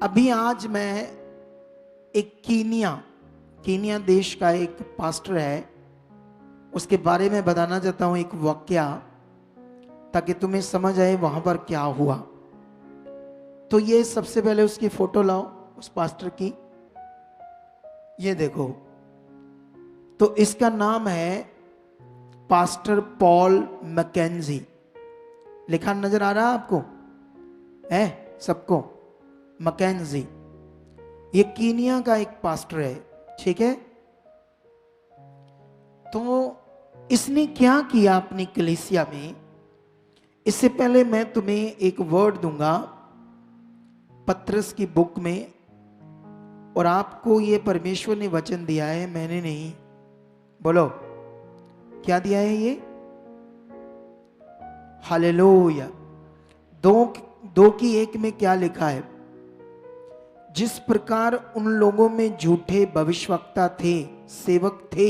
अभी आज मैं एक कीनिया देश का एक पास्टर है, उसके बारे में बताना चाहता हूं एक वाकया, ताकि तुम्हें समझ आए वहां पर क्या हुआ। तो ये सबसे पहले उसकी फोटो लाओ, उस पास्टर की। ये देखो, तो इसका नाम है पास्टर पॉल मैकेंजी। लिखा नजर आ रहा है आपको? है सबको? मैकेंजी, ये कीनिया का एक पास्टर है, ठीक है। तो इसने क्या किया अपनी कलीसिया में, इससे पहले मैं तुम्हें एक वर्ड दूंगा पत्रस की बुक में, और आपको ये परमेश्वर ने वचन दिया है, मैंने नहीं। बोलो क्या दिया है ये? हालेलुया। दो की एक में क्या लिखा है? जिस प्रकार उन लोगों में झूठे भविष्यवक्ता थे, सेवक थे,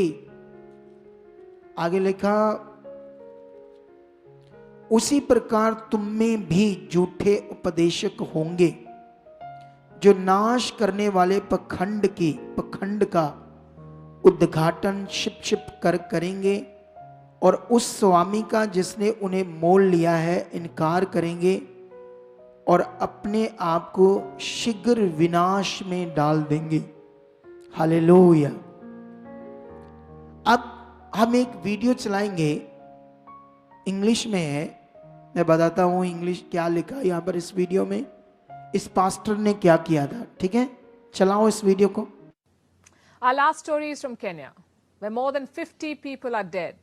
आगे लिखा, उसी प्रकार तुम में भी झूठे उपदेशक होंगे, जो नाश करने वाले पखंड का उद्घाटन छिप कर करेंगे, और उस स्वामी का जिसने उन्हें मोल लिया है इनकार करेंगे, और अपने आप को शीघ्र विनाश में डाल देंगे। हालेलुया। अब हम एक वीडियो चलाएंगे, इंग्लिश में है, मैं बताता हूं इंग्लिश क्या लिखा है यहां पर इस वीडियो में, इस पास्टर ने क्या किया था, ठीक है? चलाओ इस वीडियो को। Our last story is from Kenya, where more than 50 people are dead,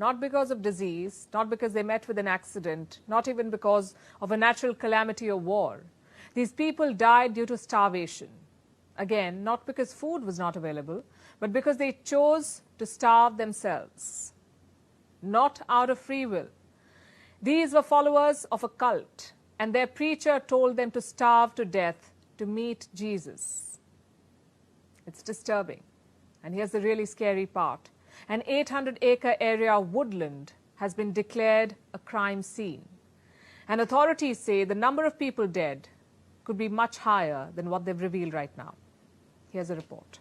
not because of disease, not because they met with an accident, not even because of a natural calamity or war. These people died due to starvation. Again, not because food was not available, but because they chose to starve themselves, not out of free will. These were followers of a cult, and their preacher told them to starve to death to meet Jesus. It's disturbing. And here's the really scary part. An 800-acre area of woodland has been declared a crime scene. And authorities say the number of people dead could be much higher than what they've revealed right now. Here's a report.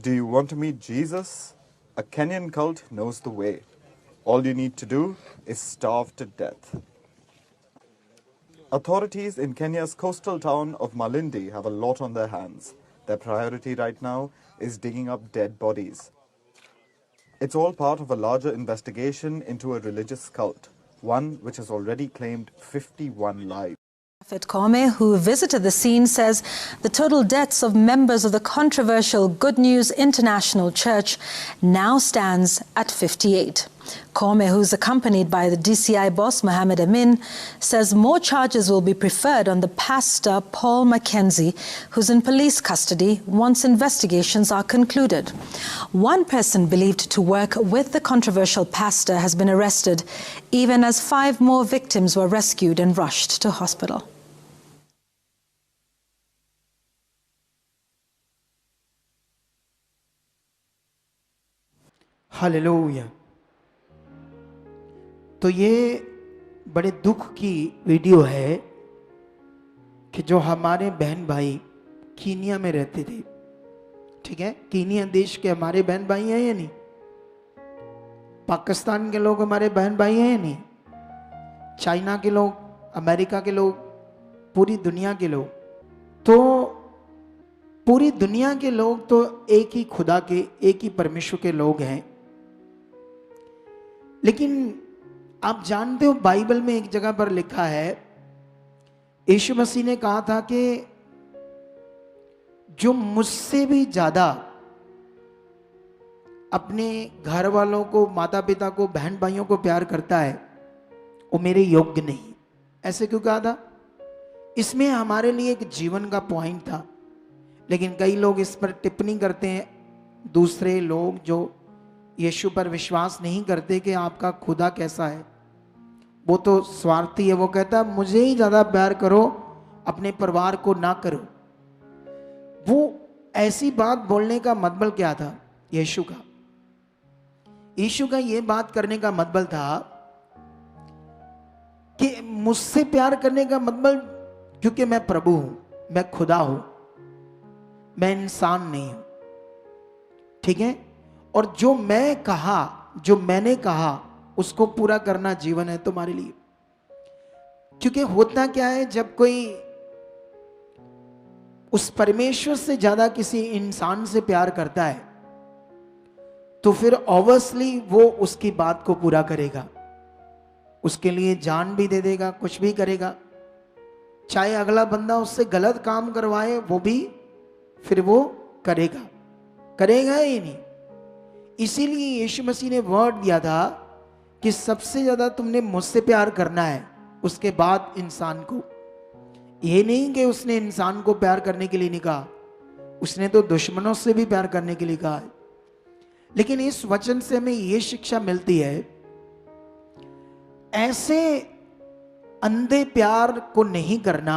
Do you want to meet Jesus? A Kenyan cult knows the way. All you need to do is starve to death. Authorities in Kenya's coastal town of Malindi have a lot on their hands. Their priority right now is digging up dead bodies. It's all part of a larger investigation into a religious cult, one which has already claimed 51 lives. Prophet Kome, who visited the scene, says the total deaths of members of the controversial Good News International Church now stands at 58. Kome, who's accompanied by the DCI boss Mohammed Amin, says more charges will be preferred on the pastor Paul Mackenzie, who's in police custody once investigations are concluded. One person believed to work with the controversial pastor has been arrested, even as 5 more victims were rescued and rushed to hospital. Hallelujah. तो ये बड़े दुख की video है कि जो हमारे बहन भाई कीनिया में रहते थे, ठीक है, कीनिया देश के हमारे बहन भाई हैं या नहीं? पाकिस्तान के लोग हमारे बहन भाई हैं या नहीं? चाइना के लोग, अमेरिका के लोग, पूरी दुनिया के लोग। तो पूरी दुनिया के लोग तो एक ही खुदा के, एक ही परमेश्वर के लोग हैं। लेकिन आप जानते हो, बाइबल में एक जगह पर लिखा है, यीशु मसीह ने कहा था कि जो मुझसे भी ज्यादा अपने घर वालों को, माता पिता को, बहन भाइयों को प्यार करता है, वो मेरे योग्य नहीं। ऐसे क्यों कहा था? इसमें हमारे लिए एक जीवन का पॉइंट था। लेकिन कई लोग इस पर टिप्पणी करते हैं, दूसरे लोग जो यीशु पर विश्वास नहीं करते कि आपका खुदा कैसा है, वो तो स्वार्थी है। वो कहता है मुझे ही ज्यादा प्यार करो, अपने परिवार को ना करो। वो ऐसी बात बोलने का मतलब क्या था यीशु का? यीशु का ये बात करने का मतलब था कि मुझसे प्यार करने का मतलब क्योंकि मैं प्रभु हूं, मैं खुदा हूं, मैं इंसान नहीं हूं। ठीक है? और जो मैं कहा, जो मैंने कहा, उसको पूरा करना जीवन है तुम्हारे लिए। क्योंकि होता क्या है, जब कोई उस परमेश्वर से ज्यादा किसी इंसान से प्यार करता है तो फिर ऑब्वियसली वो उसकी बात को पूरा करेगा, उसके लिए जान भी दे देगा, कुछ भी करेगा। चाहे अगला बंदा उससे गलत काम करवाए, वो भी फिर वो करेगा, करेगा ही नहीं। इसीलिए यीशु मसीह ने वर्ड दिया था कि सबसे ज्यादा तुमने मुझसे प्यार करना है, उसके बाद इंसान को। ये नहीं कि उसने इंसान को प्यार करने के लिए नहीं कहा, उसने तो दुश्मनों से भी प्यार करने के लिए कहा है। लेकिन इस वचन से हमें यह शिक्षा मिलती है, ऐसे अंधे प्यार को नहीं करना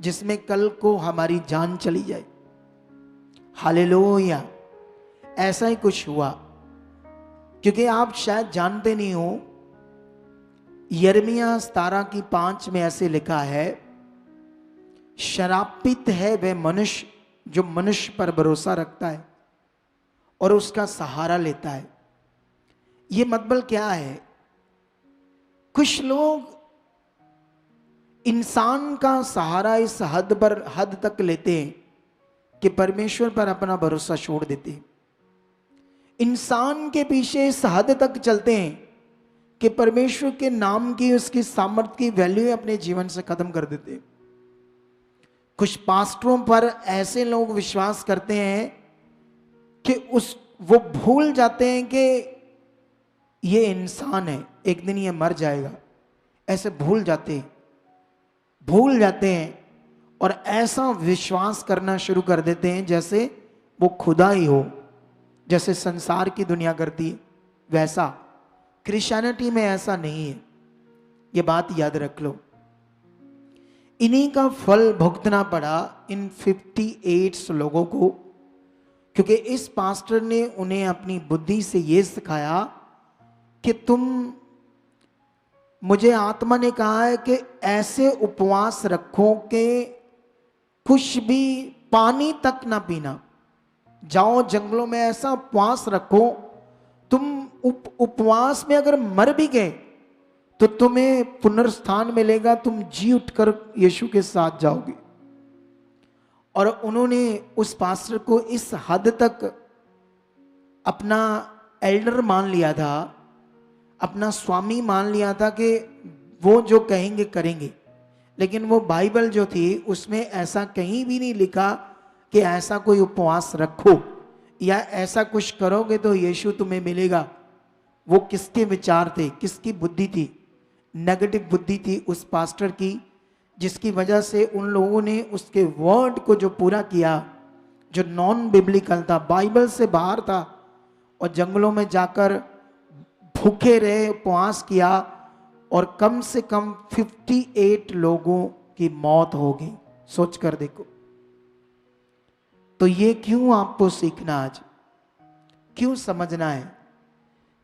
जिसमें कल को हमारी जान चली जाए। हालेलुया। ऐसा ही कुछ हुआ, क्योंकि आप शायद जानते नहीं हो, यिर्मयाह 17:5 में ऐसे लिखा है, शरापित है वह मनुष्य जो मनुष्य पर भरोसा रखता है और उसका सहारा लेता है। यह मतलब क्या है? कुछ लोग इंसान का सहारा इस हद तक लेते हैं कि परमेश्वर पर अपना भरोसा छोड़ देते हैं। इंसान के पीछे इस हद तक चलते हैं कि परमेश्वर के नाम की, उसकी सामर्थ की वैल्यू अपने जीवन से खत्म कर देते हैं। कुछ पास्टरों पर ऐसे लोग विश्वास करते हैं कि वो भूल जाते हैं कि ये इंसान है, एक दिन ये मर जाएगा। ऐसे भूल जाते हैं और ऐसा विश्वास करना शुरू कर देते हैं जैसे वो खुदा ही हो, जैसे संसार की दुनिया करती है वैसा। क्रिश्चियनिटी में ऐसा नहीं है, ये बात याद रख लो। इन्हीं का फल भुगतना पड़ा इन 58 लोगों को, क्योंकि इस पास्टर ने उन्हें अपनी बुद्धि से यह सिखाया कि मुझे आत्मा ने कहा है कि ऐसे उपवास रखो कि कुछ भी पानी तक ना पीना। जाओ जंगलों में ऐसा उपवास रखो, तुम उपवास में अगर मर भी गए तो तुम्हें पुनरुत्थान मिलेगा, तुम जी उठकर यीशु के साथ जाओगे। और उन्होंने उस पास्टर को इस हद तक अपना एल्डर मान लिया था, अपना स्वामी मान लिया था कि वो जो कहेंगे करेंगे। लेकिन वो बाइबल जो थी उसमें ऐसा कहीं भी नहीं लिखा कि ऐसा कोई उपवास रखो या ऐसा कुछ करोगे तो यीशु तुम्हें मिलेगा। वो किसके विचार थे, किसकी बुद्धि थी? नेगेटिव बुद्धि थी उस पास्टर की, जिसकी वजह से उन लोगों ने उसके वर्ड को जो पूरा किया, जो नॉन बिब्लिकल था, बाइबल से बाहर था, और जंगलों में जाकर भूखे रहे, उपवास किया, और कम से कम 58 लोगों की मौत हो गई। सोच कर देखो। तो ये क्यों आपको सीखना, आज क्यों समझना है?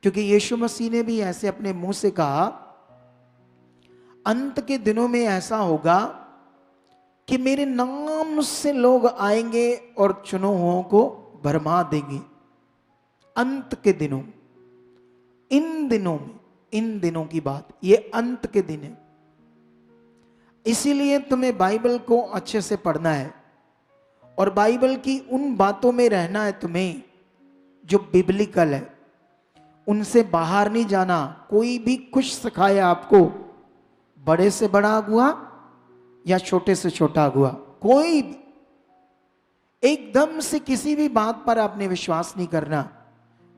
क्योंकि यीशु मसीह ने भी ऐसे अपने मुंह से कहा, अंत के दिनों में ऐसा होगा कि मेरे नाम से लोग आएंगे और चुनो हुओं को भरमा देंगे। अंत के दिनों, इन दिनों की बात, ये अंत के दिन है। इसीलिए तुम्हें बाइबल को अच्छे से पढ़ना है और बाइबल की उन बातों में रहना है तुम्हें जो बिब्लिकल है, उनसे बाहर नहीं जाना। कोई भी कुछ सिखाए आपको, बड़े से बड़ा अगुआ या छोटे से छोटा अगुआ, कोई भी एकदम से किसी भी बात पर आपने विश्वास नहीं करना।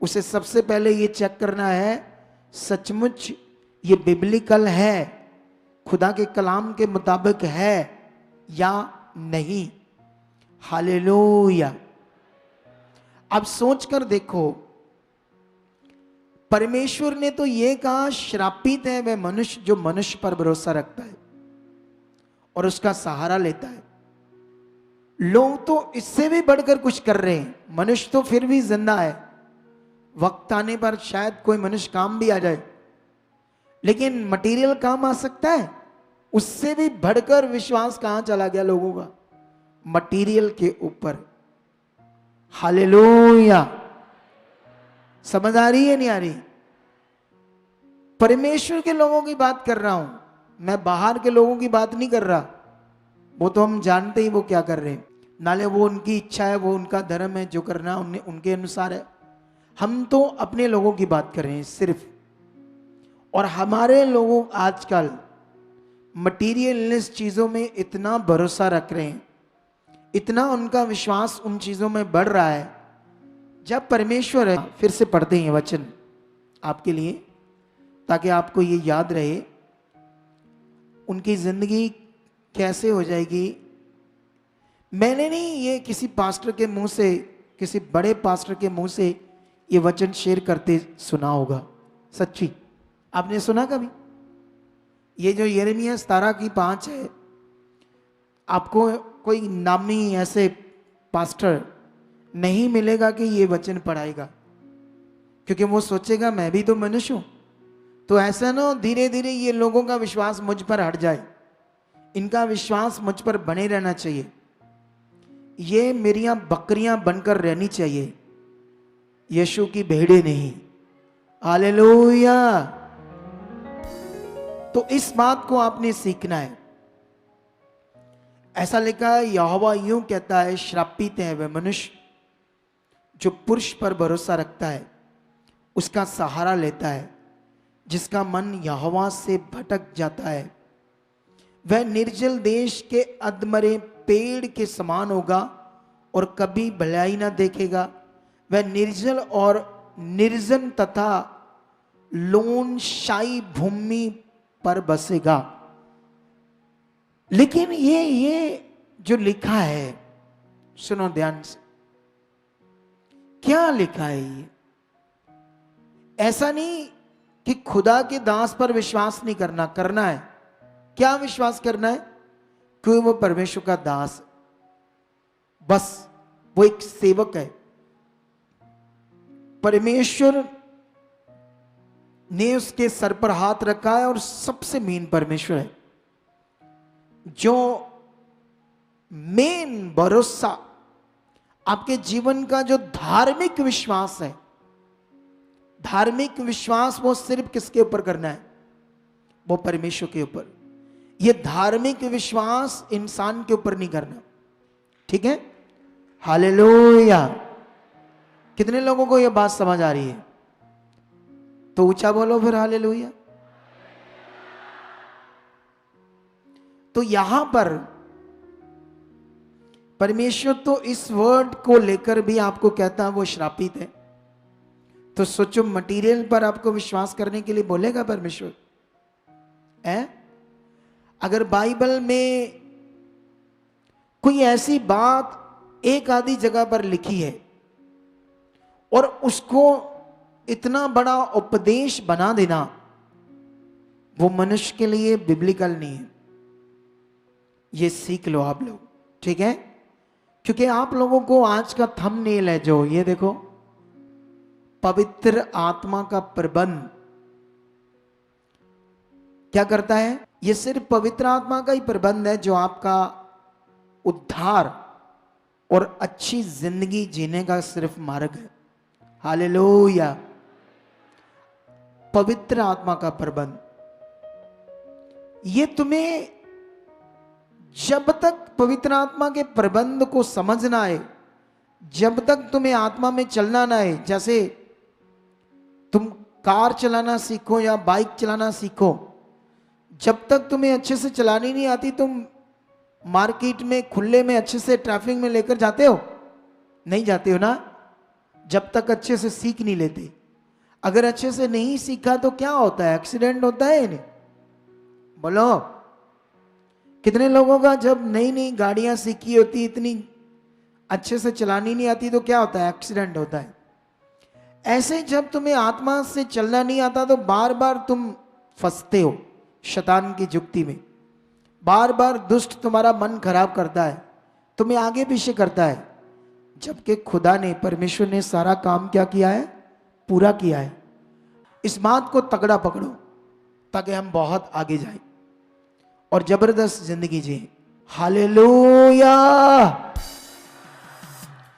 उसे सबसे पहले ये चेक करना है सचमुच ये बिब्लिकल है, खुदा के कलाम के मुताबिक है या नहीं। हालेलुया। अब सोच कर देखो, परमेश्वर ने तो ये कहा, श्रापित है वह मनुष्य जो मनुष्य पर भरोसा रखता है और उसका सहारा लेता है। लोग तो इससे भी बढ़कर कुछ कर रहे हैं। मनुष्य तो फिर भी जिंदा है, वक्त आने पर शायद कोई मनुष्य काम भी आ जाए, लेकिन मटेरियल काम आ सकता है? उससे भी बढ़कर विश्वास कहां चला गया लोगों का? मटेरियल के ऊपर। हालेलुया। समझ आ रही है नहीं आ रही? परमेश्वर के लोगों की बात कर रहा हूं, मैं बाहर के लोगों की बात नहीं कर रहा। वो तो हम जानते ही वो क्या कर रहे हैं, नाले वो उनकी इच्छा है, वो उनका धर्म है, जो करना उनके अनुसार है। हम तो अपने लोगों की बात कर रहे हैं सिर्फ। और हमारे लोग आजकल मटीरियलिस्ट चीजों में इतना भरोसा रख रहे हैं, इतना उनका विश्वास उन चीजों में बढ़ रहा है। जब परमेश्वर है, फिर से पढ़ते हैं वचन आपके लिए ताकि आपको ये याद रहे उनकी जिंदगी कैसे हो जाएगी। मैंने नहीं, ये किसी पास्टर के मुंह से, किसी बड़े पास्टर के मुंह से ये वचन शेयर करते सुना होगा। सच्ची आपने सुना कभी? ये जो यिर्मयाह 17:5 है, आपको कोई नामी ऐसे पास्टर नहीं मिलेगा कि ये वचन पढ़ाएगा, क्योंकि वो सोचेगा मैं भी तो मनुष्य हूं। तो ऐसा ना धीरे धीरे ये लोगों का विश्वास मुझ पर हट जाए, इनका विश्वास मुझ पर बने रहना चाहिए, ये मेरियां बकरियां बनकर रहनी चाहिए, यीशु की भेड़ें नहीं। हालेलुया। तो इस बात को आपने सीखना है। ऐसा लिखा है, यहोवा यूं कहता है, श्रापित है वह मनुष्य जो पुरुष पर भरोसा रखता है, उसका सहारा लेता है, जिसका मन यहोवा से भटक जाता है। वह निर्जल देश के अधमरे पेड़ के समान होगा और कभी भलाई ना देखेगा। वह निर्जल और निर्जन तथा लोनशाही भूमि पर बसेगा। लेकिन ये जो लिखा है, सुनो ध्यान से, क्या लिखा है ये? ऐसा नहीं कि खुदा के दास पर विश्वास नहीं करना, करना है। क्या विश्वास करना है? क्योंकि वो परमेश्वर का दास, बस वो एक सेवक है। परमेश्वर ने उसके सर पर हाथ रखा है और सबसे मेन परमेश्वर है। जो मेन भरोसा आपके जीवन का, जो धार्मिक विश्वास है, धार्मिक विश्वास वो सिर्फ किसके ऊपर करना है? वो परमेश्वर के ऊपर। ये धार्मिक विश्वास इंसान के ऊपर नहीं करना। ठीक है? हालेलुया। कितने लोगों को यह बात समझ आ रही है? तो ऊंचा बोलो फिर हालेलुया। तो यहां पर परमेश्वर तो इस वर्ड को लेकर भी आपको कहता है वो श्रापित है। तो सोचो, मटेरियल पर आपको विश्वास करने के लिए बोलेगा परमेश्वर है? अगर बाइबल में कोई ऐसी बात एक आधी जगह पर लिखी है और उसको इतना बड़ा उपदेश बना देना, वो मनुष्य के लिए बिब्लिकल नहीं है। ये सीख लो आप लोग, ठीक है? क्योंकि आप लोगों को आज का थंबनेल है जो ये देखो, पवित्र आत्मा का प्रबंध क्या करता है? ये सिर्फ पवित्र आत्मा का ही प्रबंध है जो आपका उद्धार और अच्छी जिंदगी जीने का सिर्फ मार्ग है। हालेलुया। पवित्र आत्मा का प्रबंध, ये तुम्हें जब तक पवित्र आत्मा के प्रबंध को समझना है, जब तक तुम्हें आत्मा में चलना ना है, जैसे तुम कार चलाना सीखो या बाइक चलाना सीखो, जब तक तुम्हें अच्छे से चलानी नहीं आती, तुम मार्केट में खुले में अच्छे से ट्रैफिक में लेकर जाते हो? नहीं जाते हो ना, जब तक अच्छे से सीख नहीं लेते। अगर अच्छे से नहीं सीखा तो क्या होता है? एक्सीडेंट होता है नहीं? बोलो, कितने लोगों का जब नई नई गाड़ियां सीखी होती, इतनी अच्छे से चलानी नहीं आती, तो क्या होता है? एक्सीडेंट होता है। ऐसे जब तुम्हें आत्मा से चलना नहीं आता तो बार बार तुम फंसते हो शैतान की जुक्ति में। बार बार दुष्ट तुम्हारा मन खराब करता है, तुम्हें आगे पीछे करता है, जबकि खुदा ने, परमेश्वर ने सारा काम क्या किया है? पूरा किया है। इस बात को तगड़ा पकड़ो ताकि हम बहुत आगे जाएं। और जबरदस्त जिंदगी जी। हालेलुया।